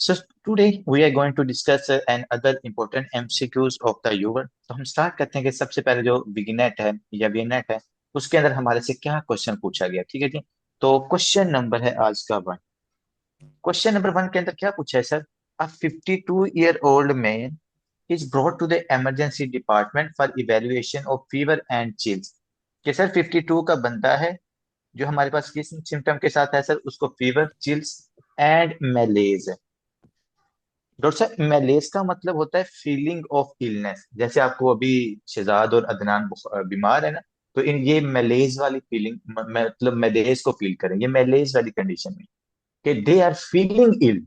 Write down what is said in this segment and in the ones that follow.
So today we are going to discuss an other important MCQs of the UR। तो हम start करते हैं कि सबसे पहले जो बिगिनेट है या वीनेट है उसके अंदर हमारे से क्या क्वेश्चन पूछा गया। ठीक है जी। तो क्वेश्चन नंबर है आज का वन। क्वेश्चन नंबर वन के अंदर क्या पूछा है sir. A 52-year-old man is brought to the emergency department for evaluation of fever and chills. कि सर 52 का बंदा है जो हमारे पास किस सिम्टम के साथ है सर, उसको फीवर, चिल्स एंड मैलेज है। डॉक्टर साहब मैलेज का मतलब होता है फीलिंग ऑफ इलनेस। जैसे आपको अभी शहजाद और अदनान बीमार है ना, तो इन ये मैलेज वाली फीलिंग, मतलब मैलेज को फील करें, ये मैलेज वाली कंडीशन में कि दे आर फीलिंग इल।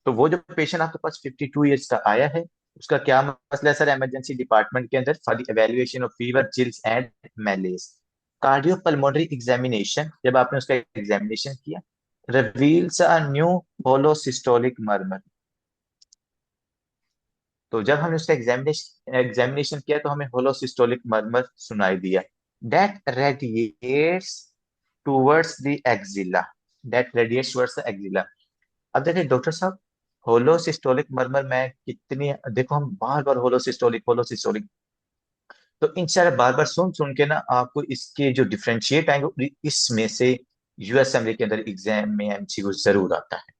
तो वो जो पेशेंट आपके पास 52 ईयर्स का आया है, उसका क्या मसला है सर इमरजेंसी डिपार्टमेंट के अंदर for the evaluation of fever, chills and malaise. Cardiopulmonary examination, जब आपने उसका एग्जामिनेशन किया, reveals a new holosystolic murmur. तो जब हमने उसका एग्जामिनेशन एग्जामिनेशन किया तो हमें होलोसिस्टोलिक मर्मर सुनाई दिया। That radiates towards the axilla. That radiates towards the axilla. अब देखिए डॉक्टर साहब, होलोसिस्टोलिक मर्मर में कितनी, देखो हम बार बार होलोसिस्टोलिक होलोसिस्टोलिक, तो इंशाल्लाह बार बार सुन सुन के ना आपको इसके जो डिफरेंशिएट आएंगे इसमें से यूएसएमएल के अंदर एग्जाम में एमसीक्यू जरूर आता है।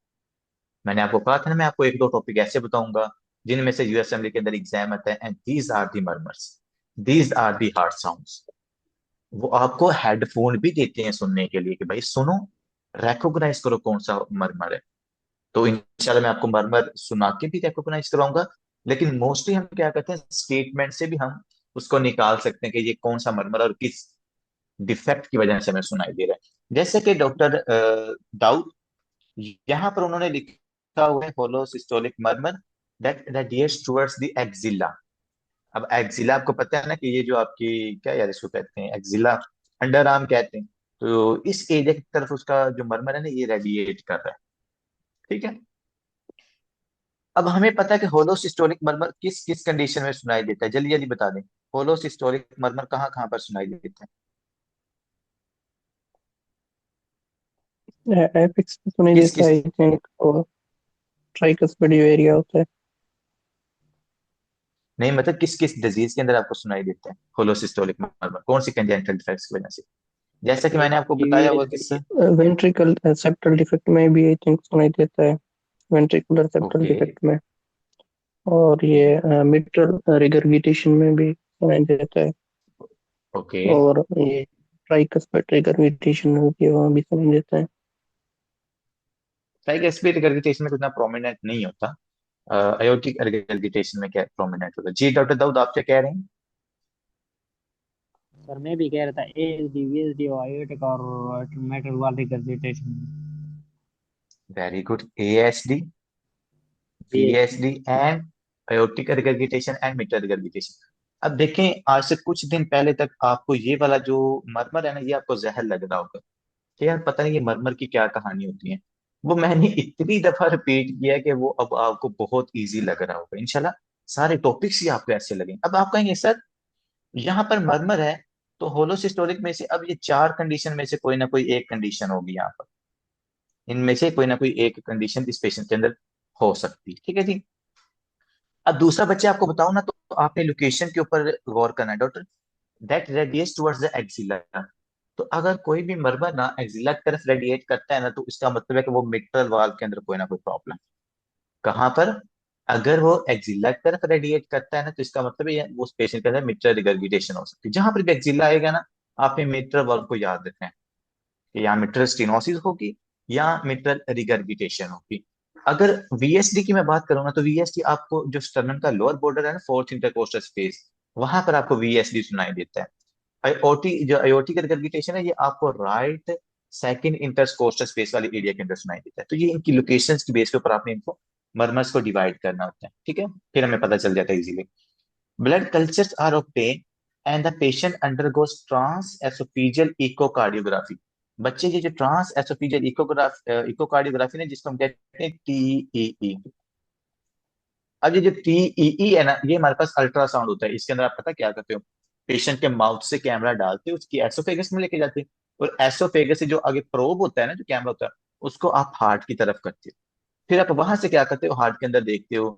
मैंने आपको कहा था ना, मैं आपको एक दो टॉपिक ऐसे बताऊंगा जिनमें से यूएसएमएल के अंदर एग्जाम आता है। And these are the murmurs, these are the heart sounds. वो आपको हेडफोन भी देते हैं सुनने के लिए कि भाई सुनो, रिकॉग्नाइज करो कौन सा मरमर है। तो इंशाल्लाह मैं आपको मरमर सुना के भी रिकॉग्नाइज कराऊंगा। लेकिन मोस्टली हम क्या करते हैं, स्टेटमेंट से भी हम उसको निकाल सकते हैं कि ये कौन सा मरमर और किस डिफेक्ट की वजह से हमें सुनाई दे रहा है। जैसे कि डॉक्टर दाऊद, यहाँ पर उन्होंने लिखा हुआ है holosystolic murmur that radiates towards the axilla. अब एक्सिला आपको पता है ना कि ये जो आपकी क्या यार इसको कहते हैं, एक्सिला अंडर आर्म कहते हैं। तो इस एरिया की तरफ उसका जो मर्मर है ना ये रेडिएट कर रहा है। ठीक है। अब हमें पता है कि होलोसिस्टोलिक मर्मर किस किस कंडीशन में सुनाई देता है, जल्दी जल्दी बता दें। होलोसिस्टोलिक मर्मर कहाँ कहाँ पर सुनाई देता है। एपिक्स में सुनाई किस देता किस, है आई थिंक। और ट्राइकस बड़ी एरिया होता है। नहीं मतलब किस किस डिजीज के अंदर आपको सुनाई देता है होलोसिस्टोलिक मर्मर, कौन सी कंजेनिटल डिफेक्ट्स की वजह से। जैसा कि मैंने आपको बताया हुआ किस्सा। वेंट्रिकल सेप्टल डिफेक्ट में भी आई थिंक सुनाई देता है। Ventricular septal okay. डिफेक्ट में। और ये मिट्रल रिगर्गिटेशन में भी सुनाई देता है। ओके। और ये ट्राइकस्पेट रिगर्गिटेशन होती है वहाँ भी सुनाई देता है। साइक एस्पिरेट regurgitation में कुछ ना प्रोमिनेंट नहीं होता। अयोटिक regurgitation में क्या प्रोमिनेंट होता है। जी डॉक्टर दाऊद, आप क्या कह रहे हैं। सर मैं भी कह रहा था एएसडी वीएसडी और आयोटिक और मेटल वाली consultation. Very good. ASD, VSD. VSD and aortic regurgitation and mitral regurgitation। अब देखें, आज से कुछ दिन पहले तक आपको ये वाला जो मरमर है ना, ये आपको जहर लग रहा होगा कि यार पता नहीं ये मरमर की क्या कहानी होती है। वो मैंने इतनी दफा रिपीट किया कि वो अब आपको बहुत इजी लग रहा होगा इंशाल्लाह। सारे टॉपिक्स ही आपको ऐसे लगेंगे। अब आप कहेंगे सर यहाँ पर मरमर है, तो होलोसिस्टोलिक में से अब ये चार कंडीशन में से कोई ना कोई एक कंडीशन होगी यहाँ पर। इनमें से कोई ना कोई एक कंडीशन इस पेशेंट के अंदर हो सकती है। ठीक है जी। अब दूसरा बच्चे आपको बताऊं ना, तो आपने लोकेशन के ऊपर गौर करना है doctor. That radiates towards the axilla. तो अगर कोई भी मरमर ना एक्सिला की तरफ रेडिएट करता है ना, तो इसका मतलब है कि वो मिट्रल वाल्व के अंदर कोई ना कोई प्रॉब्लम। कहाँ पर, अगर वो एक्सिला की तरफ रेडिएट करता है ना, तो इसका मतलब है उस पेशेंट के अंदर मिट्रल रिगर्गिटेशन हो सकती है। जहां पर भी एक्सिला आएगा ना, आपने मिट्रल वाल्व को याद रखना है कि यहाँ मिट्रल स्टेनोसिस होगी या मिट्रल रिगर्गिटेशन होगी। अगर वीएसडी की मैं बात करूंगा, तो वीएसडी आपको जो स्टर्नम का लोअर बॉर्डर है ना, फोर्थ इंटरकोस्टल स्पेस, वहां पर आपको वीएसडी सुनाई देता है। आईओटी जो आईओटी का regurgitation है, ये आपको राइट सेकंड इंटरकोस्टल स्पेस वाली एरिया के अंदर सुनाई देता है। तो ये इनकी लोकेशंस की बेस के ऊपर आपने इनको मर्मर्स को डिवाइड करना होता है। ठीक है, फिर हमें पता चल जाता है easily. Blood cultures are obtained and the patient undergoes transoesophageal echocardiography. बच्चे ये जो ट्रांस एसोफिजियल इकोकार्डियोग्राफी ने, जिसको हम कहते हैं टीईई। अब ये जो टीईई है ना, ये हमारे पास अल्ट्रासाउंड होता है। इसके अंदर आप पता क्या करते हो, पेशेंट के माउथ से कैमरा डालते हो, उसकी एसोफेगस में लेके जाते हो, और एसोफेगस से जो आगे प्रोब होता है ना, जो कैमरा होता है, उसको आप हार्ट की तरफ करते हो। फिर आप वहां से क्या करते हो, हार्ट के अंदर देखते हो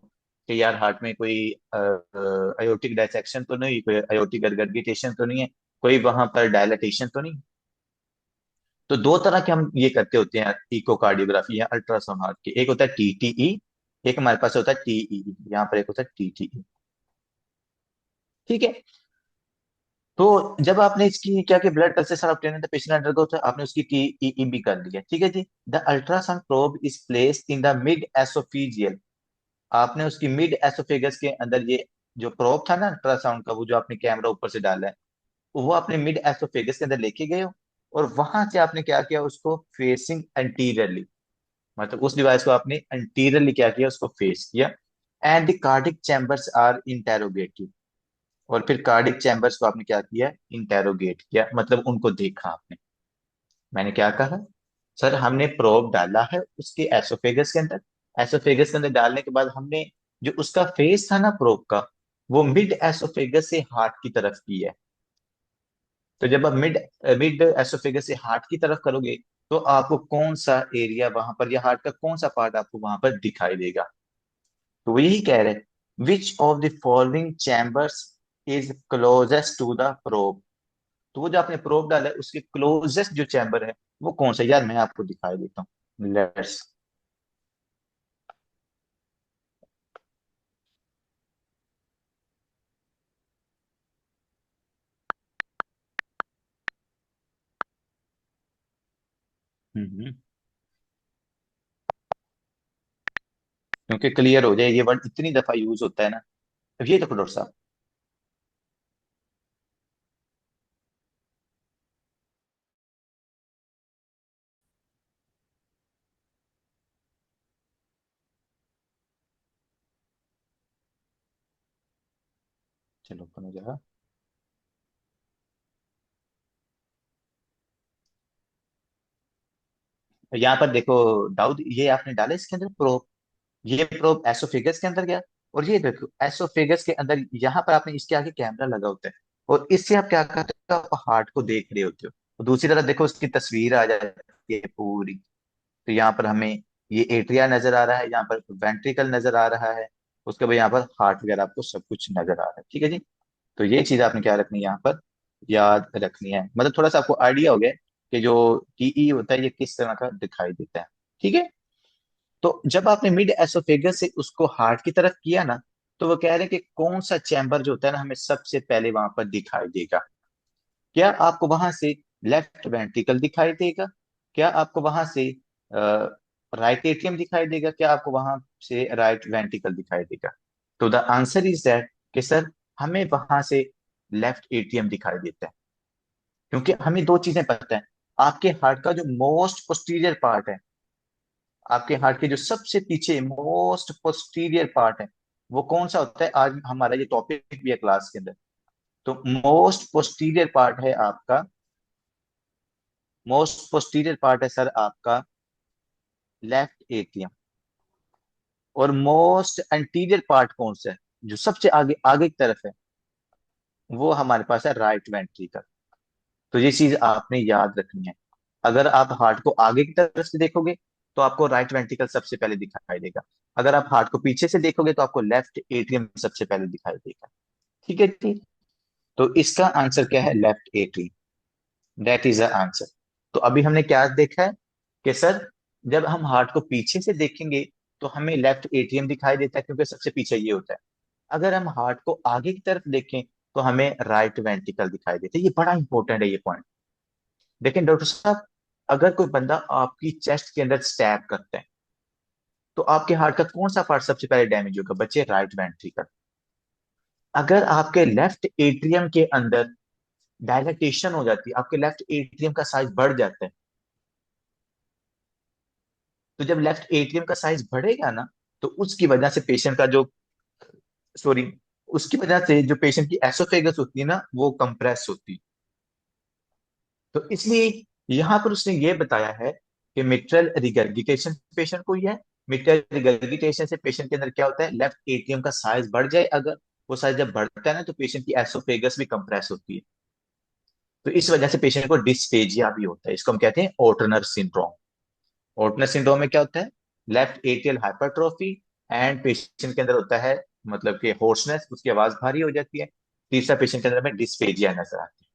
कि यार हार्ट में कोई अयोटिक डायसेक्शन तो नहीं, कोई अयोटिक गड़गड़ाहट तो नहीं है, कोई वहां पर डायलाटेशन तो नहीं। तो दो तरह के हम ये करते होते हैं इकोकार्डियोग्राफी या अल्ट्रासाउंड हार्ट के। एक होता है टीटीई, एक हमारे पास होता है टीईई, यहाँ पर एक होता है टीटीई। ठीक है। तो जब आपने इसकी क्या कि blood pressure obtain the patient undergo, तो आपने उसकी टीईई भी कर लिया। ठीक है जी। The ultrasound probe is placed in the mid oesophageal, आपने उसकी मिड एसोफेगस के अंदर ये जो प्रोब था ना अल्ट्रासाउंड का, वो जो आपने कैमरा ऊपर से डाला है, वो आपने मिड एसोफेगस के अंदर लेके गए हो, और वहां से आपने क्या किया, उसको फेसिंग एंटीरियरली, मतलब उस डिवाइस को आपने एंटीरियरली क्या किया, उसको फेस किया। And the cardiac chambers are interrogated, और फिर कार्डिक चैम्बर्स को आपने क्या किया, इंटेरोगेट किया, मतलब उनको देखा आपने। मैंने क्या कहा, सर हमने प्रोब डाला है उसके एसोफेगस के अंदर, एसोफेगस के अंदर डालने के बाद हमने जो उसका फेस था ना प्रोब का, वो मिड एसोफेगस से हार्ट की तरफ की है। तो जब आप मिड मिड एसोफेगस से हार्ट की तरफ करोगे, तो आपको कौन सा एरिया वहां पर, या हार्ट का कौन सा पार्ट आपको वहां पर दिखाई देगा। तो वो यही कह रहे हैं, which of the following chambers is closest to the probe. तो वो जो आपने प्रोब डाला है उसके क्लोजेस्ट जो चैम्बर है वो कौन सा है? यार मैं आपको दिखाई देता हूँ, लेट्स। हम्म। क्योंकि क्लियर हो जाए, ये वर्ड इतनी दफा यूज होता है ना। अब ये देखो डॉक्टर साहब, चलो ओपन हो जाएगा। यहाँ पर देखो दाऊद, ये आपने डाला इसके अंदर प्रोब, ये प्रोब एसोफेगस के अंदर गया, और ये देखो एसोफेगस के अंदर यहाँ पर आपने इसके आगे कैमरा लगा होता है, और इससे आप क्या करते हो, आप हार्ट को देख रहे होते हो। और दूसरी तरफ देखो उसकी तस्वीर आ जाती है पूरी। तो यहाँ पर हमें ये एट्रिया नजर आ रहा है, यहाँ पर वेंट्रिकल नजर आ रहा है, उसके बाद यहाँ पर हार्ट वगैरह आपको सब कुछ नजर आ रहा है। ठीक है जी। तो ये चीज आपने क्या रखनी है यहाँ पर, याद रखनी है। मतलब थोड़ा सा आपको आइडिया हो गया कि जो टीई होता है ये किस तरह का दिखाई देता है। ठीक है। तो जब आपने मिड एसोफेगस से उसको हार्ट की तरफ किया ना, तो वो कह रहे हैं कि कौन सा चैम्बर जो होता है ना हमें सबसे पहले वहां पर दिखाई देगा। क्या आपको वहां से लेफ्ट वेंट्रिकल दिखाई देगा, क्या आपको वहां से राइट एट्रियम दिखाई देगा, क्या आपको वहां से राइट वेंट्रिकल दिखाई देगा। तो द आंसर इज दैट कि सर हमें वहां से लेफ्ट एट्रियम दिखाई देता है। क्योंकि हमें दो चीजें पता है, आपके हार्ट का जो मोस्ट पोस्टीरियर पार्ट है, आपके हार्ट के जो सबसे पीछे मोस्ट पोस्टीरियर पार्ट है, वो कौन सा होता है, आज हमारा ये टॉपिक भी है क्लास के अंदर। तो मोस्ट पोस्टीरियर पार्ट है आपका, मोस्ट पोस्टीरियर पार्ट है सर आपका लेफ्ट एट्रियम। और मोस्ट एंटीरियर पार्ट कौन सा है, जो सबसे आगे आगे की तरफ है, वो हमारे पास है राइट वेंट्रिकल। तो ये चीज आपने याद रखनी है। अगर आप हार्ट को आगे की तरफ से देखोगे तो आपको राइट वेंट्रिकल सबसे पहले दिखाई देगा, अगर आप हार्ट को पीछे से देखोगे तो आपको लेफ्ट एट्रियम सबसे पहले दिखाई देगा। ठीक है जी। तो इसका आंसर क्या है, left atrium, that is the answer. तो अभी हमने क्या देखा है कि सर जब हम हार्ट को पीछे से देखेंगे तो हमें लेफ्ट एट्रियम दिखाई देता है, क्योंकि सबसे पीछे ये होता है। अगर हम हार्ट को आगे की तरफ देखें तो हमें राइट वेंट्रिकल दिखाई देता है। ये बड़ा इंपॉर्टेंट है ये पॉइंट। लेकिन डॉक्टर साहब, अगर कोई बंदा आपकी चेस्ट के अंदर स्टैब करता है, तो आपके हार्ट का कौन सा पार्ट सबसे पहले डैमेज होगा बच्चे, राइट वेंट्रिकल। अगर आपके लेफ्ट एट्रियम के अंदर डायलेटेशन हो जाती है, आपके लेफ्ट एट्रियम का साइज बढ़ जाता है, तो जब लेफ्ट एट्रियम का साइज बढ़ेगा ना, तो उसकी वजह से पेशेंट का जो, सॉरी, उसकी वजह से जो पेशेंट की एसोफेगस होती है ना वो कंप्रेस होती है। तो इसलिए यहाँ पर उसने ये बताया है कि मिट्रल रिगर्गिटेशन पेशेंट को ही है। मिट्रल रिगर्गिटेशन से पेशेंट के अंदर क्या होता है, लेफ्ट एट्रियम का साइज बढ़ जाए, अगर वो साइज जब बढ़ता है ना तो पेशेंट की एसोफेगस भी कंप्रेस होती है। तो इस वजह से पेशेंट को डिस्फेजिया भी होता है, इसको हम कहते हैं ओटनर सिंड्रोम। ओटनर सिंड्रोम में क्या होता है, left atrial hypertrophy, and patient के अंदर होता है मतलब कि होर्सनेस, उसकी आवाज भारी हो जाती है। तीसरा पेशेंट के अंदर में डिस्फेजिया नजर आती है।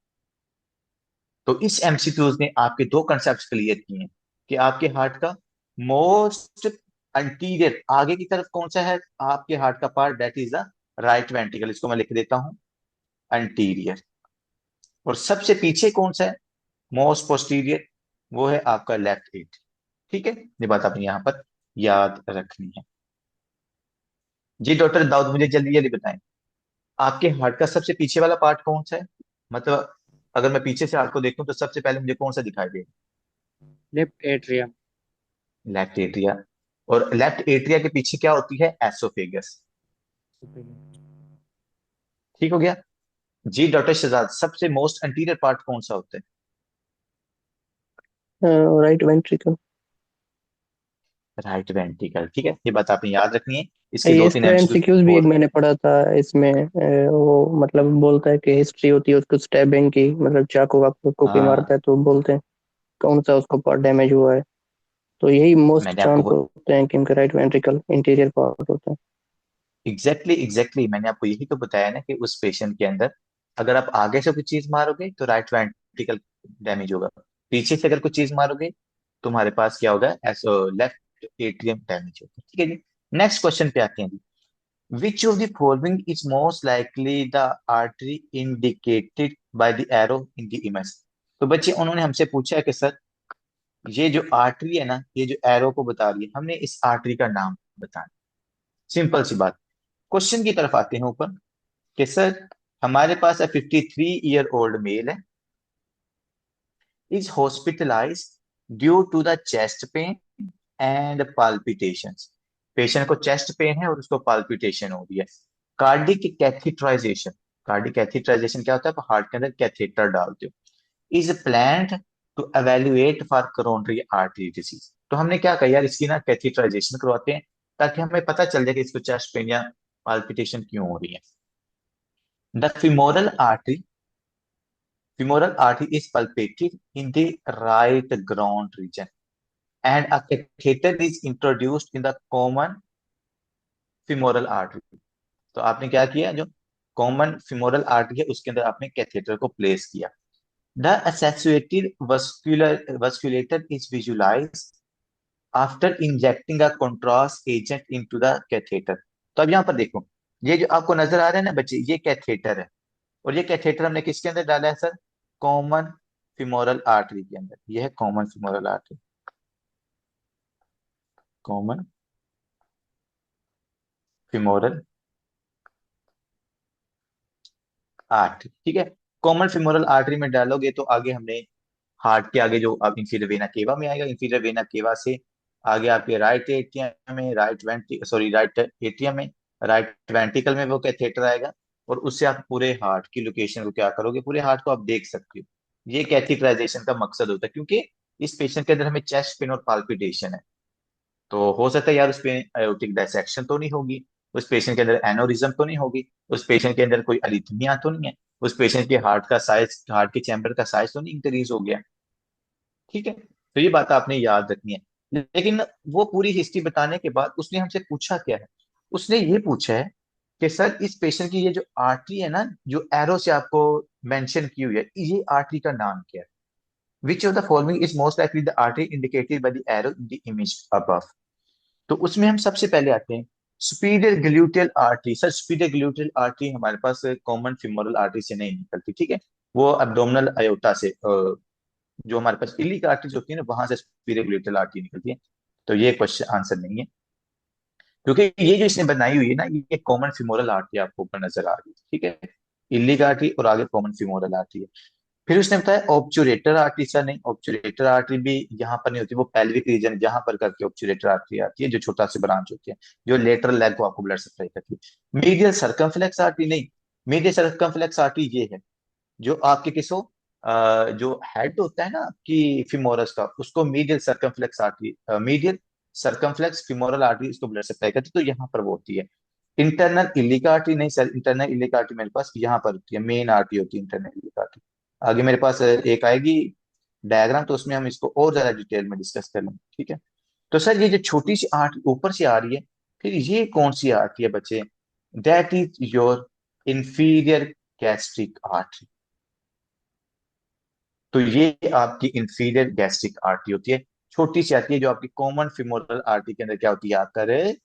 तो इस एमसीक्यूज ने आपके दो कंसेप्ट क्लियर किए हैं कि आपके हार्ट का मोस्ट अंटीरियर आगे की तरफ कौन सा है आपके हार्ट का part, that is the right ventricle, इसको मैं लिख देता हूं अंटीरियर। और सबसे पीछे कौन सा है मोस्ट पोस्टीरियर, वो है आपका लेफ्ट एट। ठीक है, ये बात आपने यहां पर याद रखनी है। जी डॉक्टर दाऊद, मुझे जल्दी जल्दी बताएं, आपके हार्ट का सबसे पीछे वाला पार्ट कौन सा है? मतलब अगर मैं पीछे से हार्ट को देखूं तो सबसे पहले मुझे कौन सा दिखाई देगा? Left atrium. Left atria. और लेफ्ट एट्रिया के पीछे क्या होती है? एसोफेगस। ठीक हो गया। जी डॉक्टर शहजाद, सबसे मोस्ट अंटीरियर पार्ट कौन सा होता है? Right ventricle. Right ventricle. ठीक है, ये बात आपने याद रखनी है। इसके ये दो तीन इसका एमसीक्यूज भी एमसीक्यू एक और। मैंने पढ़ा था इसमें। वो मतलब बोलता है कि हिस्ट्री होती है उसको स्टैबिंग की, मतलब चाकू वाकू को कोई हाँ, मारता है तो बोलते हैं कौन सा उसको पार्ट डैमेज हुआ है। तो यही मोस्ट मैंने चांस आपको होते हैं कि इनका राइट वेंट्रिकल इंटीरियर पार्ट होता है। एग्जैक्टली मैंने आपको यही तो बताया ना कि उस पेशेंट के अंदर अगर आप आगे से कुछ चीज मारोगे तो राइट वेंट्रिकल डैमेज होगा, पीछे से अगर कुछ चीज मारोगे तुम्हारे पास क्या होगा? लेफ्ट एट्रियम डैमेज होगा। ठीक है जी। नेक्स्ट क्वेश्चन पे आते हैं जी। Which of the following is most likely the artery indicated by the arrow in the image? तो बच्चे उन्होंने हमसे पूछा है कि सर ये जो आर्टरी है ना, ये जो एरो को बता रही है, हमने इस आर्टरी का नाम बताना। सिंपल सी बात। क्वेश्चन की तरफ आते हैं ऊपर कि सर हमारे पास 53-year-old मेल है, is hospitalise due to the chest pain and palpitations. Patient को चेस्ट पेन है और उसको पाल्पिटेशन हो रही है। Cardiac catheterization. कार्डिक कैथेटराइजेशन क्या होता है? आप हार्ट के अंदर कैथेटर डालते हो। Is planned to evaluate for coronary artery disease. तो हमने क्या कहा यार, इसकी ना कैथेटराइजेशन करवाते हैं ताकि हमें पता चल जाए कि इसको चेस्ट पेन या पाल्पिटेशन क्यों हो रही है। The femoral artery is palpated in the right ground region and a catheter is introduced in the common femoral artery। तो आपने क्या किया, जो कॉमन femoral artery है उसके अंदर आपने कैथेटर को प्लेस किया। The associated vasculature is visualized after injecting a contrast agent into the catheter। तो अब यहाँ पर देखो, ये जो आपको नजर आ रहा है ना बच्चे, ये कैथेटर है। और ये कैथेटर हमने किसके अंदर डाला है सर? कॉमन फिमोरल आर्टरी के अंदर। ये है common femoral artery. Common femoral artery, ठीक है। कॉमन फिमोरल आर्टरी में डालोगे तो आगे हमने हार्ट के आगे जो अब इंफीरियर वेना केवा में आएगा, इंफीरियर वेना केवा से आगे आपके राइट एट्रियम में, राइट एट्रियम में, राइट वेंट्रिकल में वो कैथेटर आएगा। और उससे आप पूरे हार्ट की लोकेशन को क्या करोगे, पूरे हार्ट को आप देख सकते हो। ये कैथेटराइजेशन का मकसद होता है, क्योंकि इस पेशेंट के अंदर हमें चेस्ट पेन और पाल्पिटेशन है। तो हो सकता है यार उस पे आयोटिक डायसेक्शन तो नहीं होगी, उस पेशेंट के अंदर एनोरिज्म तो नहीं होगी, उस पेशेंट के अंदर कोई अरिथमिया तो नहीं है, उस पेशेंट के हार्ट का साइज, हार्ट के चैम्बर का साइज तो नहीं इंक्रीज हो गया। ठीक है, तो ये बात आपने याद रखनी है। लेकिन वो पूरी हिस्ट्री बताने के बाद उसने हमसे पूछा क्या है? उसने ये पूछा है कि सर इस पेशेंट की ये जो आर्टरी है ना, जो एरो से आपको मेंशन की हुई है, ये आर्टरी का नाम क्या है? विच of the following is most likely the artery indicated by the arrow in the image above? तो उसमें हम सबसे पहले आते हैं superior gluteal artery. Sir superior gluteal artery हमारे पास कॉमन फिमोरल आर्टरी से नहीं निकलती, ठीक है। वो अब्डोमिनल अयोटा से जो हमारे पास इलिक आर्टरीज होती है ना, वहां से सुपीरियर ग्लूटियल आर्टरी निकलती है। तो ये क्वेश्चन आंसर नहीं है, क्योंकि ये जो इसने बनाई हुई है ना, ये कॉमन फिमोरल आर्टरी आपको ऊपर नजर आ रही है, ठीक है। इलिक आर्टरी और आगे कॉमन फिमोरल आर्टरी है। फिर उसने बताया ऑब्चुरेटर आर्टरी। सर नहीं, ऑब्चुरेटर आर्टरी भी यहाँ पर नहीं होती, वो पेल्विक रीजन जहां पर करके ऑब्चुरेटर आर्टरी आती है, जो छोटा सी ब्रांच होती है, जो लेटरल लेग को आपको ब्लड सप्लाई करती है। मीडियल सर्कमफ्लेक्स आर्टरी नहीं, मीडियल सर्कमफ्लेक्स आर्टरी ये है जो आपके किसो जो हेड होता है ना आपकी फिमोरस का, उसको medial circumflex artery, medial circumflex femoral artery उसको ब्लड सप्लाई करती है, तो यहाँ पर वो होती है। इंटरनल इलिक आर्टरी नहीं सर, इंटरनल इलिक आर्टरी मेरे पास यहाँ पर होती है, मेन आर्टरी होती है इंटरनल इलिक आर्टरी। आगे मेरे पास एक आएगी डायग्राम, तो उसमें हम इसको और ज्यादा डिटेल में डिस्कस कर लेंगे, ठीक है। तो सर ये जो छोटी सी आर्ट ऊपर से आ रही है, फिर ये कौन सी आर्टरी है बच्चे? That is your inferior gastric artery. तो ये आपकी इंफीरियर गैस्ट्रिक आर्टरी होती है, छोटी सी आती है, जो आपकी कॉमन फिमोरल आर्टरी के अंदर क्या होती है, आकर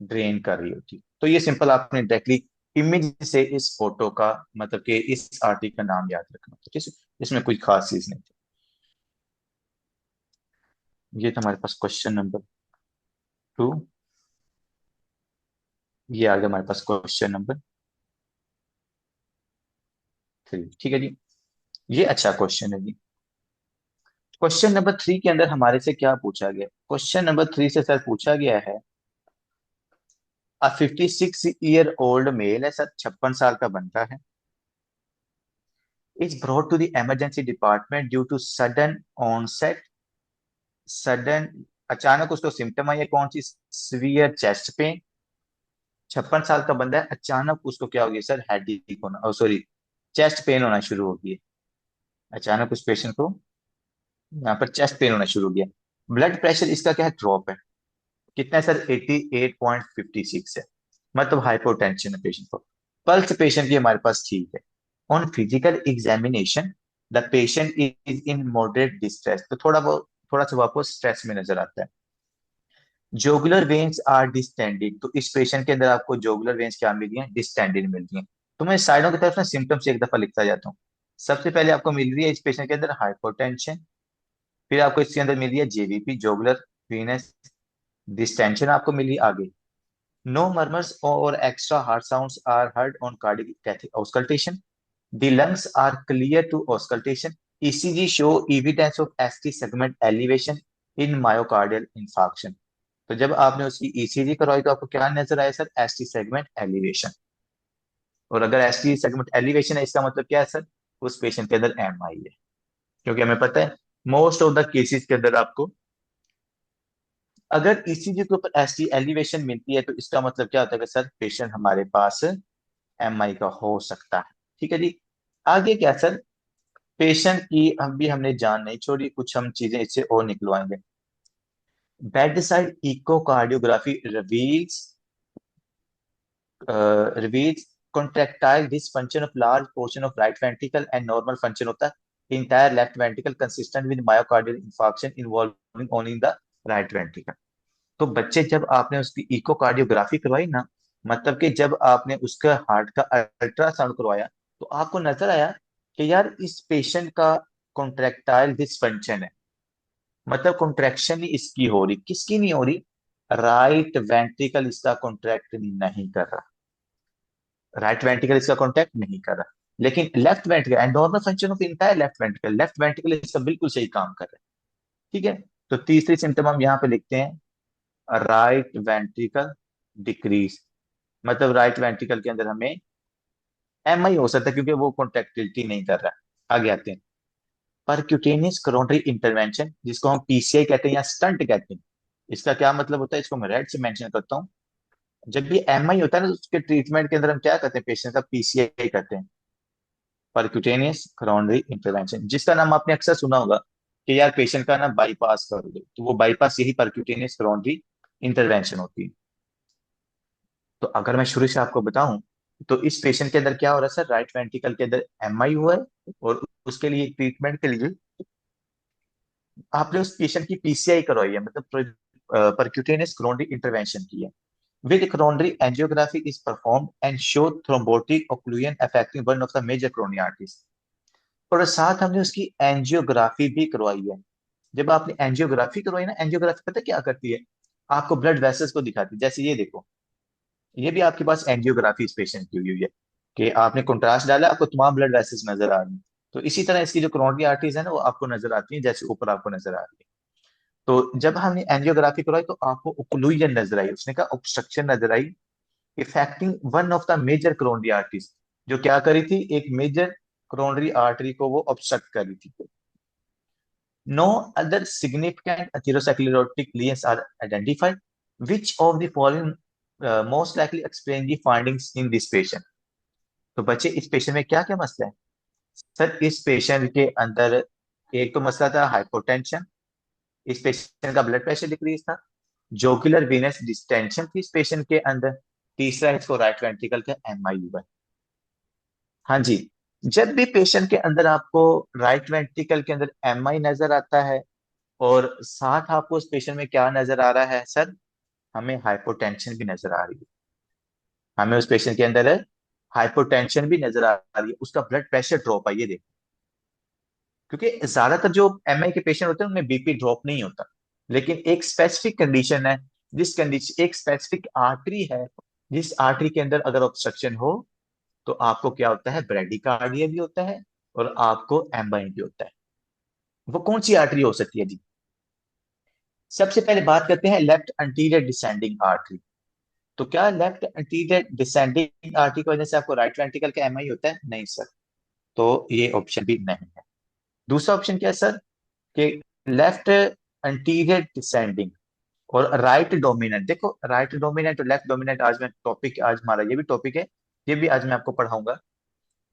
ड्रेन कर रही होती है। तो ये सिंपल आपने डायरेक्टली इमेज से इस फोटो का मतलब कि इस आर्टरी का नाम याद रखना, ठीक है। इसमें कोई खास चीज नहीं थी। ये था हमारे पास क्वेश्चन नंबर 2। ये आ गया हमारे पास क्वेश्चन नंबर 3, ठीक है जी। ये अच्छा क्वेश्चन है जी। क्वेश्चन नंबर 3 के अंदर हमारे से क्या पूछा गया? क्वेश्चन नंबर 3 से सर पूछा गया है, अ 56-year-old मेल है सर, 56 साल का बनता है, is brought to the emergency department due to sudden onset, sudden, अचानक उसको सिम्टम आई है कौन सी, सीवियर चेस्ट पेन। 56 साल का बंदा है, अचानक उसको क्या हो गया सर, हेडेक होना, सॉरी, चेस्ट पेन होना शुरू हो गई है। अचानक उस पेशेंट को यहाँ पर चेस्ट पेन होना शुरू हो गया। ब्लड प्रेशर इसका क्या है, ड्रॉप है। कितना है सर, 88.56 है, मतलब हाइपोटेंशन है पेशेंट को। पल्स पेशेंट की हमारे पास ठीक है। On physical examination the patient is in moderate distress, तो थोड़ा सा आपको स्ट्रेस में नजर आता है। जोगुलर वेन्स आर डिस्टेंडेड, तो इस पेशेंट के अंदर आपको जोगुलर वेन्स क्या मिल रही है, डिस्टेंडेड मिल रही है। तो मैं साइडों की तरफ ना सिम्टम्स एक दफा लिखता जाता हूँ। सबसे पहले आपको मिल रही है इस पेशेंट के अंदर हाइपोटेंशन, फिर आपको इसके अंदर मिल रही है जेवीपी, जोगुलर वीनस डिस्टेंशन आपको मिली आगे। No murmurs or extra heart sounds are heard on cardiac auscultation. The lungs are clear to auscultation. ECG show evidence of ST segment elevation in myocardial infarction. तो जब आपने उसकी ईसीजी करवाई तो आपको क्या नजर आया सर, एसटी सेगमेंट एलिवेशन। और अगर एसटी सेगमेंट एलिवेशन है, इसका मतलब क्या है सर, उस पेशेंट के अंदर एमआई है। क्योंकि हमें पता है मोस्ट ऑफ द केसेस के अंदर आपको अगर ईसीजी के ऊपर एसटी एलिवेशन मिलती है, तो इसका मतलब क्या होता है कि सर पेशेंट हमारे पास एमआई का हो सकता है, ठीक है जी। आगे क्या सर, पेशेंट की हम भी हमने जान नहीं छोड़ी, कुछ हम चीजें इससे और निकलवाएंगे। Bedside echocardiography reveals reveals contractile dysfunction of large portion of right ventricle and normal function of the entire left ventricle consistent with myocardial infarction involving only the right ventricle। तो बच्चे जब आपने उसकी इकोकार्डियोग्राफी करवाई ना, मतलब कि जब आपने उसका हार्ट का अल्ट्रासाउंड करवाया, तो आपको नजर आया कि यार इस पेशेंट का कॉन्ट्रैक्टाइल डिसफंक्शन है। मतलब कॉन्ट्रैक्शन ही इसकी हो रही, किसकी नहीं हो रही, राइट वेंट्रिकल इसका कॉन्ट्रैक्ट नहीं कर रहा, राइट वेंट्रिकल इसका कॉन्ट्रैक्ट नहीं कर रहा। लेकिन left ventricle and normal function of entire left ventricle इसका बिल्कुल सही काम कर रहा है, ठीक है। तो तीसरी सिम्टम हम यहाँ पे लिखते हैं, राइट वेंट्रिकल डिक्रीज, मतलब राइट वेंट्रिकल के अंदर हमें एमआई हो सकता है क्योंकि वो कॉन्ट्रैक्टिलिटी नहीं कर रहा है। आगे आते हैं, परक्यूटेनियस कोरोनरी इंटरवेंशन, जिसको हम पीसीआई कहते हैं या स्टंट कहते हैं। इसका क्या मतलब होता है, इसको मैं रेड से मेंशन करता हूँ। जब भी एमआई होता है ना, तो उसके ट्रीटमेंट के अंदर हम क्या करते हैं, पेशेंट का पीसीआई करते हैं, परक्यूटेनियस कोरोनरी इंटरवेंशन, जिसका नाम आपने अक्सर सुना होगा कि यार पेशेंट का ना बाईपास कर दो, तो वो बाईपास यही परक्यूटेनियस कोरोनरी इंटरवेंशन होती है। तो अगर मैं शुरू से आपको बताऊं, तो इस पेशेंट के अंदर क्या हो रहा है सर, राइट वेंट्रिकल के अंदर एमआई हुआ है, और उसके लिए ट्रीटमेंट के लिए आपने उस पेशेंट की पीसीआई करवाई है, मतलब परक्यूटेनियस कोरोनरी इंटरवेंशन की है। With coronary angiography is performed and show thrombotic occlusion affecting one of the major coronary arteries. और साथ हमने उसकी एंजियोग्राफी भी करवाई है। जब आपने एंजियोग्राफी करवाई ना, एंजियोग्राफी पता क्या करती है, आपको ब्लड वेसल्स को दिखाती है। जैसे ये देखो, ये भी आपके पास एंजियोग्राफी इस पेशेंट की हुई है कि आपने कंट्रास्ट डाला, आपको तमाम ब्लड वेसल्स नजर आ रही हैं। तो इसी तरह इसकी जो कोरोनरी आर्टरीज है ना, वो आपको नजर आती है, जैसे ऊपर आपको नजर आ रही है। तो जब हमने एंजियोग्राफी करवाई तो आपको ओक्लूजन नजर आई, उसने कहा ऑब्स्ट्रक्शन नजर आई, affecting one of the major coronary arteries, जो क्या करी थी, एक मेजर कोरोनरी आर्टरी को वो ऑब्स्ट्रक्ट करी थी। No other significant atherosclerotic lesions are identified. Which of the following most likely explain the findings in this patient? तो बच्चे इस पेशेंट में क्या क्या मसला है सर, इस पेशेंट के अंदर एक तो मसला था हाइपोटेंशन, इस पेशेंट का ब्लड प्रेशर डिक्रीज था, जोकुलर वीनस डिस्टेंशन थी इस पेशेंट के अंदर। तीसरा इसको राइट वेंट्रिकल का एमआई हुआ है। हाँ जी। जब भी पेशेंट के अंदर आपको राइट वेंट्रिकल के अंदर एमआई नजर आता है, और साथ आपको उस पेशेंट में क्या नजर आ रहा है सर, हमें हाइपोटेंशन भी नजर आ रही है। हमें उस पेशेंट के अंदर हाइपोटेंशन भी नजर आ रही है, उसका ब्लड प्रेशर ड्रॉप है, ये देखो। क्योंकि ज्यादातर जो एमआई के पेशेंट होते हैं उनमें बीपी ड्रॉप नहीं होता, लेकिन एक स्पेसिफिक कंडीशन है, जिस कंडीशन, एक स्पेसिफिक आर्टरी है, जिस आर्टरी के अंदर अगर ऑब्स्ट्रक्शन हो तो आपको क्या होता है, ब्रेडिकार्डिया भी होता है और आपको एम्बाई भी होता है। वो कौन सी आर्टरी हो सकती है जी? सबसे पहले बात करते हैं लेफ्ट अंटीरियर डिसेंडिंग आर्टरी। तो क्या लेफ्ट अंटीरियर डिसेंडिंग आर्टरी की वजह से आपको राइट वेंट्रिकल का एमआई होता है? नहीं सर। तो ये ऑप्शन भी नहीं है। दूसरा ऑप्शन क्या है सर, कि लेफ्ट अंटीरियर डिसेंडिंग और राइट डोमिनेंट। देखो राइट डोमिनेंट और लेफ्ट डोमिनेंट आज मैं टॉपिक, आज हमारा ये भी टॉपिक है, ये भी आज मैं आपको पढ़ाऊंगा।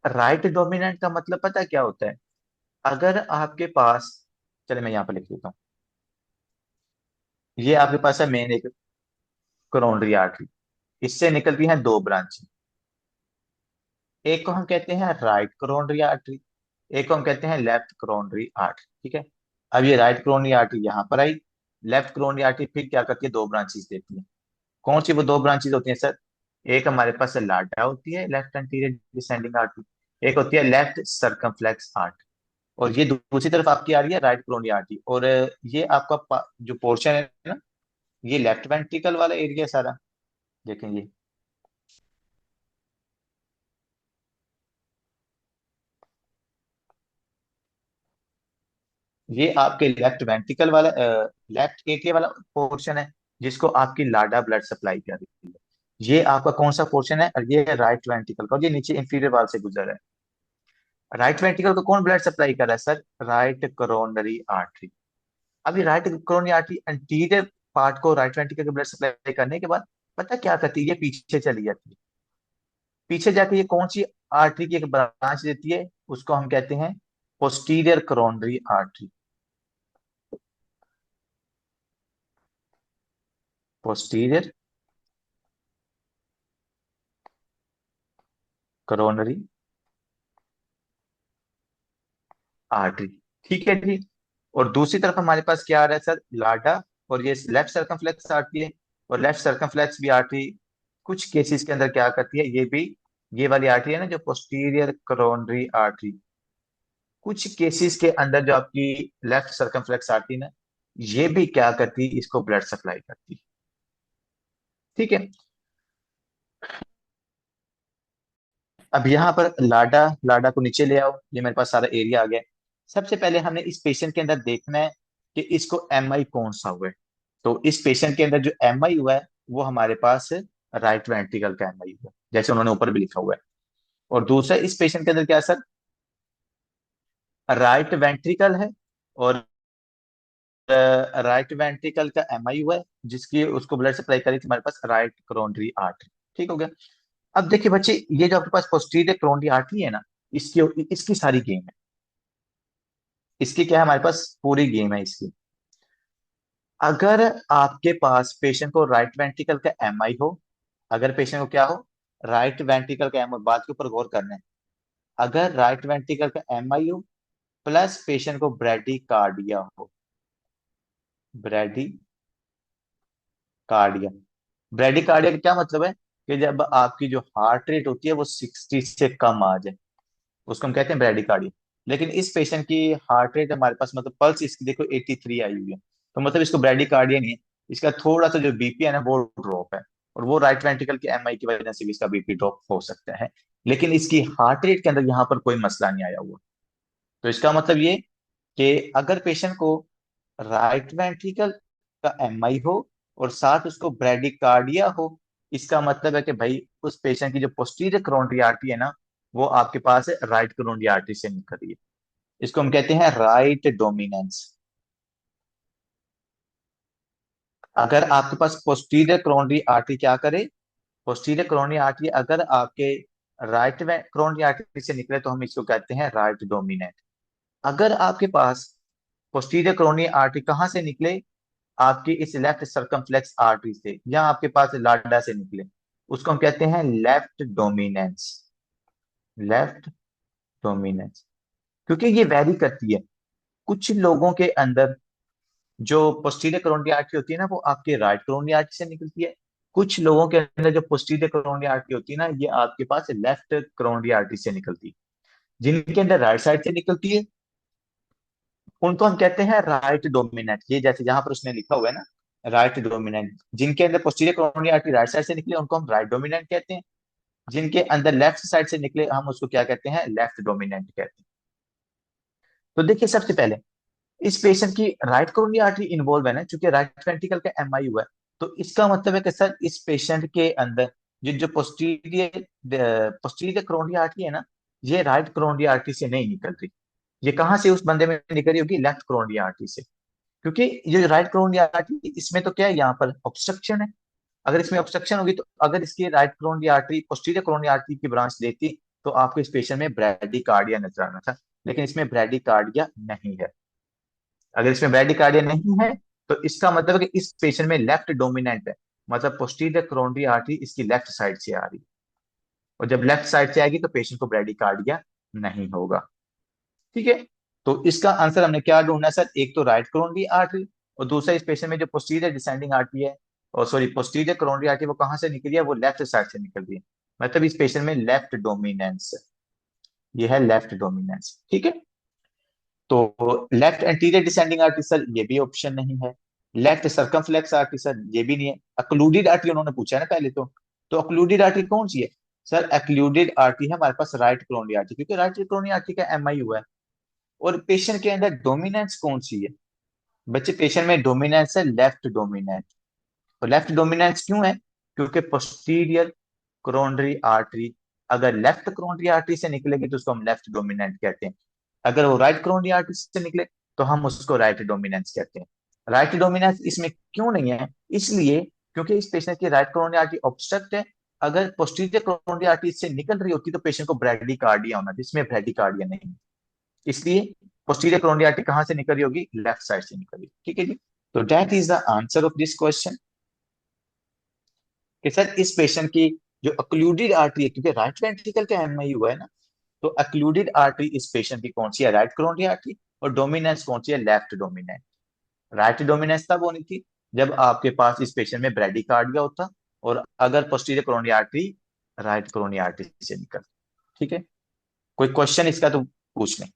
राइट डोमिनेंट का मतलब पता है क्या होता है? अगर आपके पास, चले मैं यहाँ पर लिख देता हूँ, ये आपके पास है मेन एक कोरोनरी आर्टरी, इससे निकलती हैं दो ब्रांच। एक को हम कहते हैं राइट कोरोनरी आर्टरी, एक को हम कहते हैं लेफ्ट कोरोनरी आर्टरी। ठीक है। अब ये राइट कोरोनरी आर्टरी यहाँ पर आई, लेफ्ट कोरोनरी आर्टरी फिर क्या करती है, दो ब्रांचेस देती है। कौन सी वो दो ब्रांचेस होती हैं सर? एक हमारे पास लाडा होती है, लेफ्ट एंटीरियर डिसेंडिंग आर्टरी। एक होती है लेफ्ट सर्कमफ्लेक्स आर्टरी। और ये दूसरी तरफ आपकी आ रही है राइट कोरोनरी आर्टरी। और ये आपका जो पोर्शन है ना, ये लेफ्ट वेंट्रिकल वाला एरिया सारा, देखें ये आपके लेफ्ट वेंट्रिकल वाला, लेफ्ट एट्रिया वाला पोर्शन है, जिसको आपकी लाडा ब्लड सप्लाई कर रही है। ये आपका कौन सा पोर्शन है? और ये राइट वेंट्रिकल का, और ये नीचे इंफीरियर वाल से गुजर रहा है। राइट वेंट्रिकल को कौन ब्लड सप्लाई कर रहा है सर? Right coronary artery. अभी right coronary artery anterior part को राइट वेंट्रिकल के ब्लड सप्लाई करने के बाद पता क्या करती है, ये पीछे चली जाती है। पीछे जाके ये कौन सी आर्टरी की एक ब्रांच देती है, उसको हम कहते हैं posterior coronary artery. Posterior coronary artery. ठीक है जी। और दूसरी तरफ हमारे पास क्या आ रहा है सर, लाडा। और ये लेफ्ट सर्कमफ्लेक्स आर्टरी है। और लेफ्ट सर्कमफ्लेक्स भी आर्टरी कुछ केसेस के अंदर क्या करती है, ये भी, ये वाली आर्टरी है ना जो पोस्टीरियर कोरोनरी आर्टरी, कुछ केसेस के अंदर जो आपकी लेफ्ट सर्कमफ्लेक्स आर्टरी ना, ये भी क्या करती है, इसको ब्लड सप्लाई करती है। ठीक है। अब यहाँ पर लाडा, लाडा को नीचे ले आओ, ये मेरे पास सारा एरिया आ गया। सबसे पहले हमने इस पेशेंट के अंदर देखना है कि इसको एमआई कौन सा हुआ है। तो इस पेशेंट के अंदर जो एमआई हुआ है वो हमारे पास राइट वेंट्रिकल का एमआई हुआ है, जैसे उन्होंने ऊपर भी लिखा हुआ है। और दूसरा इस पेशेंट के अंदर क्या है सर, राइट वेंट्रिकल है, और राइट वेंट्रिकल का एमआई हुआ है, जिसकी उसको ब्लड सप्लाई करी थी हमारे पास राइट कोरोनरी आर्टरी। ठीक हो गया। अब देखिए बच्चे, ये जो आपके पास पोस्टीरियर कोरोनरी आर्टरी है ना, इसकी इसकी सारी गेम है। इसकी क्या है, हमारे पास पूरी गेम है इसकी। अगर आपके पास पेशेंट को राइट वेंट्रिकल का एमआई हो, अगर पेशेंट को क्या हो, राइट वेंट्रिकल का एमआई, बात के ऊपर गौर करना है। अगर राइट वेंट्रिकल का एमआई हो प्लस पेशेंट को ब्रेडिकार्डिया हो, ब्रेडिकार्डिया, ब्रेडिकार्डिया का क्या मतलब है, कि जब आपकी जो हार्ट रेट होती है वो 60 से कम आ जाए, उसको हम कहते हैं ब्रेडिकार्डिया। लेकिन इस पेशेंट की हार्ट रेट हमारे पास, मतलब पल्स इसकी देखो 83 आई हुई है, तो मतलब इसको ब्रेडिकार्डिया नहीं है। इसका थोड़ा सा जो बीपी है ना वो ड्रॉप है, और वो राइट वेंट्रिकल के एमआई की वजह से भी इसका बीपी ड्रॉप हो सकता है। लेकिन इसकी हार्ट रेट के अंदर यहाँ पर कोई मसला नहीं आया हुआ। तो इसका मतलब ये कि अगर पेशेंट को राइट वेंट्रिकल का एमआई हो और साथ उसको ब्रेडिकार्डिया हो, इसका मतलब है कि भाई उस पेशेंट की जो पोस्टीरियर कोरोनरी आर्टरी है ना, वो आपके पास है राइट कोरोनरी आर्टरी से निकल रही है। इसको हम कहते हैं राइट डोमिनेंस। अगर आपके पास पोस्टीरियर कोरोनरी आर्टरी क्या करे, पोस्टीरियर कोरोनरी आर्टरी अगर आपके राइट कोरोनरी आर्टरी से निकले तो हम इसको कहते हैं राइट डोमिनेंट। अगर आपके पास पोस्टीरियर कोरोनरी आर्टरी कहाँ से निकले, आपकी इस लेफ्ट सर्कमफ्लेक्स आर्टरी से या आपके पास लाडा से निकले, उसको हम कहते हैं लेफ्ट डोमिनेंस। लेफ्ट डोमिनेंस, क्योंकि ये वैरी करती है। कुछ लोगों के अंदर जो पोस्टीरियर करोनरी आर्टरी होती है ना, वो आपके राइट करोनरी आर्टरी से निकलती है। कुछ लोगों के अंदर जो पोस्टीरियर करोनरी आर्टरी होती है ना, ये आपके पास लेफ्ट करोनरी आर्टरी से निकलती है। जिनके अंदर राइट साइड से निकलती है उनको हम कहते हैं राइट डोमिनेंट। ये जैसे जहां पर उसने लिखा हुआ है ना, राइट डोमिनेंट। जिनके अंदर posterior coronary artery right side से निकले उनको हम राइट डोमिनेंट कहते हैं। जिनके अंदर लेफ्ट साइड से निकले हम उसको क्या कहते हैं, लेफ्ट डोमिनेंट कहते हैं। तो देखिए सबसे पहले इस पेशेंट की राइट कोरोनरी आर्टरी इन्वॉल्व है ना, क्योंकि राइट वेंट्रिकल का एमआई हुआ है। तो इसका मतलब है कि सर इस पेशेंट के अंदर जो जो पोस्टीरियर पोस्टीरियर कोरोनरी आर्टरी है ना, ये राइट कोरोनरी आर्टरी से नहीं निकल रही। ये कहाँ से उस बंदे में निकल रही होगी, लेफ्ट कोरोनरी आर्टरी से। क्योंकि ये राइट कोरोनरी आर्टरी, इसमें तो क्या है, यहाँ पर ऑब्स्ट्रक्शन है। अगर इसमें ऑब्स्ट्रक्शन होगी, तो अगर इसकी right coronary artery posterior coronary artery की ब्रांच देती, तो आपको इस पेशेंट में ब्रैडीकार्डिया नजर आना था। लेकिन इसमें ब्रैडीकार्डिया नहीं है। अगर इसमें ब्रैडिकार्डिया नहीं है, तो इसका मतलब है कि इस पेशेंट में लेफ्ट डोमिनेंट है। मतलब पोस्टीरियर कोरोनरी आर्टरी इसकी लेफ्ट साइड से आ रही है। और जब लेफ्ट साइड से आएगी तो पेशेंट को ब्रैडिकार्डिया नहीं होगा। ठीक है। तो इसका आंसर हमने क्या ढूंढना है सर, एक तो राइट कोरोनरी आर्टरी, और दूसरा इस पेशेंट में जो पोस्टीरियर डिसेंडिंग आर्टरी है, और सॉरी पोस्टीरियर कोरोनरी आर्टरी, वो कहाँ से निकली है, वो लेफ्ट साइड से निकल रही है। मतलब इस पेशेंट में लेफ्ट डोमिनेंस है। ये है लेफ्ट डोमिनेंस। ठीक है। तो left anterior descending artery sir, ये भी ऑप्शन नहीं है। लेफ्ट सर्कमफ्लेक्स आर्टरी सर, ये भी नहीं है। अक्लूडेड आर्टरी उन्होंने पूछा है ना पहले तो अक्लूडेड आर्टरी कौन सी है सर, अक्लूडेड आर्टरी है हमारे पास राइट कोरोनरी आर्टरी, क्योंकि राइट कोरोनरी आर्टरी का एमआई हुआ है। और पेशेंट के अंदर डोमिनेंस कौन सी है बच्चे, पेशेंट में डोमिनेंस है लेफ्ट डोमिनेंस। और लेफ्ट डोमिनेंस क्यों है, क्योंकि पोस्टीरियर कोरोनरी आर्टरी अगर लेफ्ट कोरोनरी आर्टरी से निकलेगी तो उसको हम लेफ्ट डोमिनेंट कहते हैं। अगर वो राइट कोरोनरी आर्टरी से निकले तो हम उसको राइट डोमिनेंस कहते हैं। राइट डोमिनेंस इसमें क्यों नहीं है, इसलिए क्योंकि इस पेशेंट की राइट कोरोनरी आर्टरी ऑब्स्ट्रक्ट है। अगर पोस्टीरियर कोरोनरी आर्टरी से निकल रही होती तो पेशेंट को ब्रैडीकार्डिया होना था, जिसमें ब्रैडीकार्डिया नहीं है। इसलिए पोस्टीरियर कोरोनरी आर्टरी कहां से निकल रही होगी, लेफ्ट साइड से निकल रही। ठीक है जी। तो that is the answer of this question, कि सर इस पेशेंट की जो अक्लूडेड आर्टरी है, क्योंकि राइट वेंट्रिकल का एमआई हुआ है ना, तो अक्लूडेड आर्टरी इस पेशेंट की कौन सी है, राइट कोरोनरी आर्टरी। और डोमिनेंस कौन सी है, लेफ्ट डोमिनेंस। राइट डोमिनेंस तब होनी थी जब आपके पास इस पेशेंट में ब्रैडीकार्डिया होता, और अगर posterior coronary artery right coronary artery से निकल। ठीक है। कोई क्वेश्चन इसका तो पूछ लें,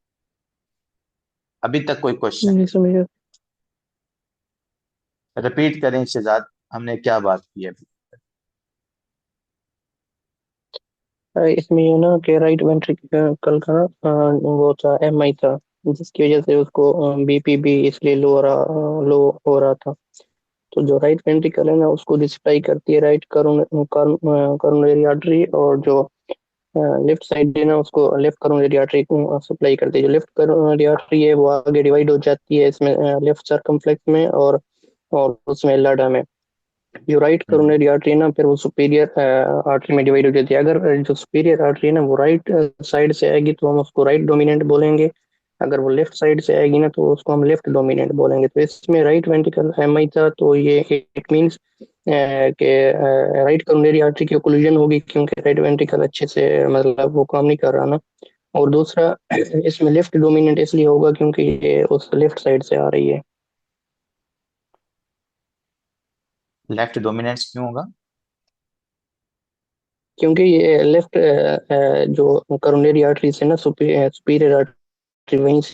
अभी तक कोई क्वेश्चन। नहीं समझा। रिपीट करें शहजाद, हमने क्या बात की है अभी। इसमें ये ना कि राइट वेंट्रिकल का ना वो था एमआई था, जिसकी वजह से उसको बीपी भी इसलिए लो हो रहा था। तो जो राइट वेंट्रिकल है ना, उसको सप्लाई करती है राइट करोनरी आर्टरी, और जो लेफ्ट साइड है ना, उसको लेफ्ट करोनरी आर्टरी को सप्लाई करती है। जो लेफ्ट करोनरी आर्टरी है वो आगे डिवाइड हो जाती है इसमें लेफ्ट सर्कमफ्लेक्स में और उसमें लाडा में। जो राइट हम्म। करोनरी आर्टरी है ना, फिर वो सुपीरियर आर्टरी में डिवाइड हो जाती है। अगर जो सुपीरियर आर्टरी है ना वो राइट साइड से आएगी तो हम उसको राइट डोमिनेंट बोलेंगे। अगर वो लेफ्ट साइड से आएगी ना तो उसको हम लेफ्ट डोमिनेंट बोलेंगे। तो इसमें राइट वेंट्रिकल एमआई था, तो ये इट मींस कि राइट करोनरी आर्टरी की ओक्लूजन होगी, क्योंकि राइट वेंट्रिकल अच्छे से मतलब वो काम नहीं कर रहा ना। और दूसरा इसमें लेफ्ट डोमिनेंट इसलिए होगा क्योंकि ये उस लेफ्ट साइड से आ रही है। लेफ्ट डोमिनेंस क्यों होगा। क्योंकि ये लेफ्ट जो करोनरी आर्टरी से ना सुपीरियर आर्टरी वहीं से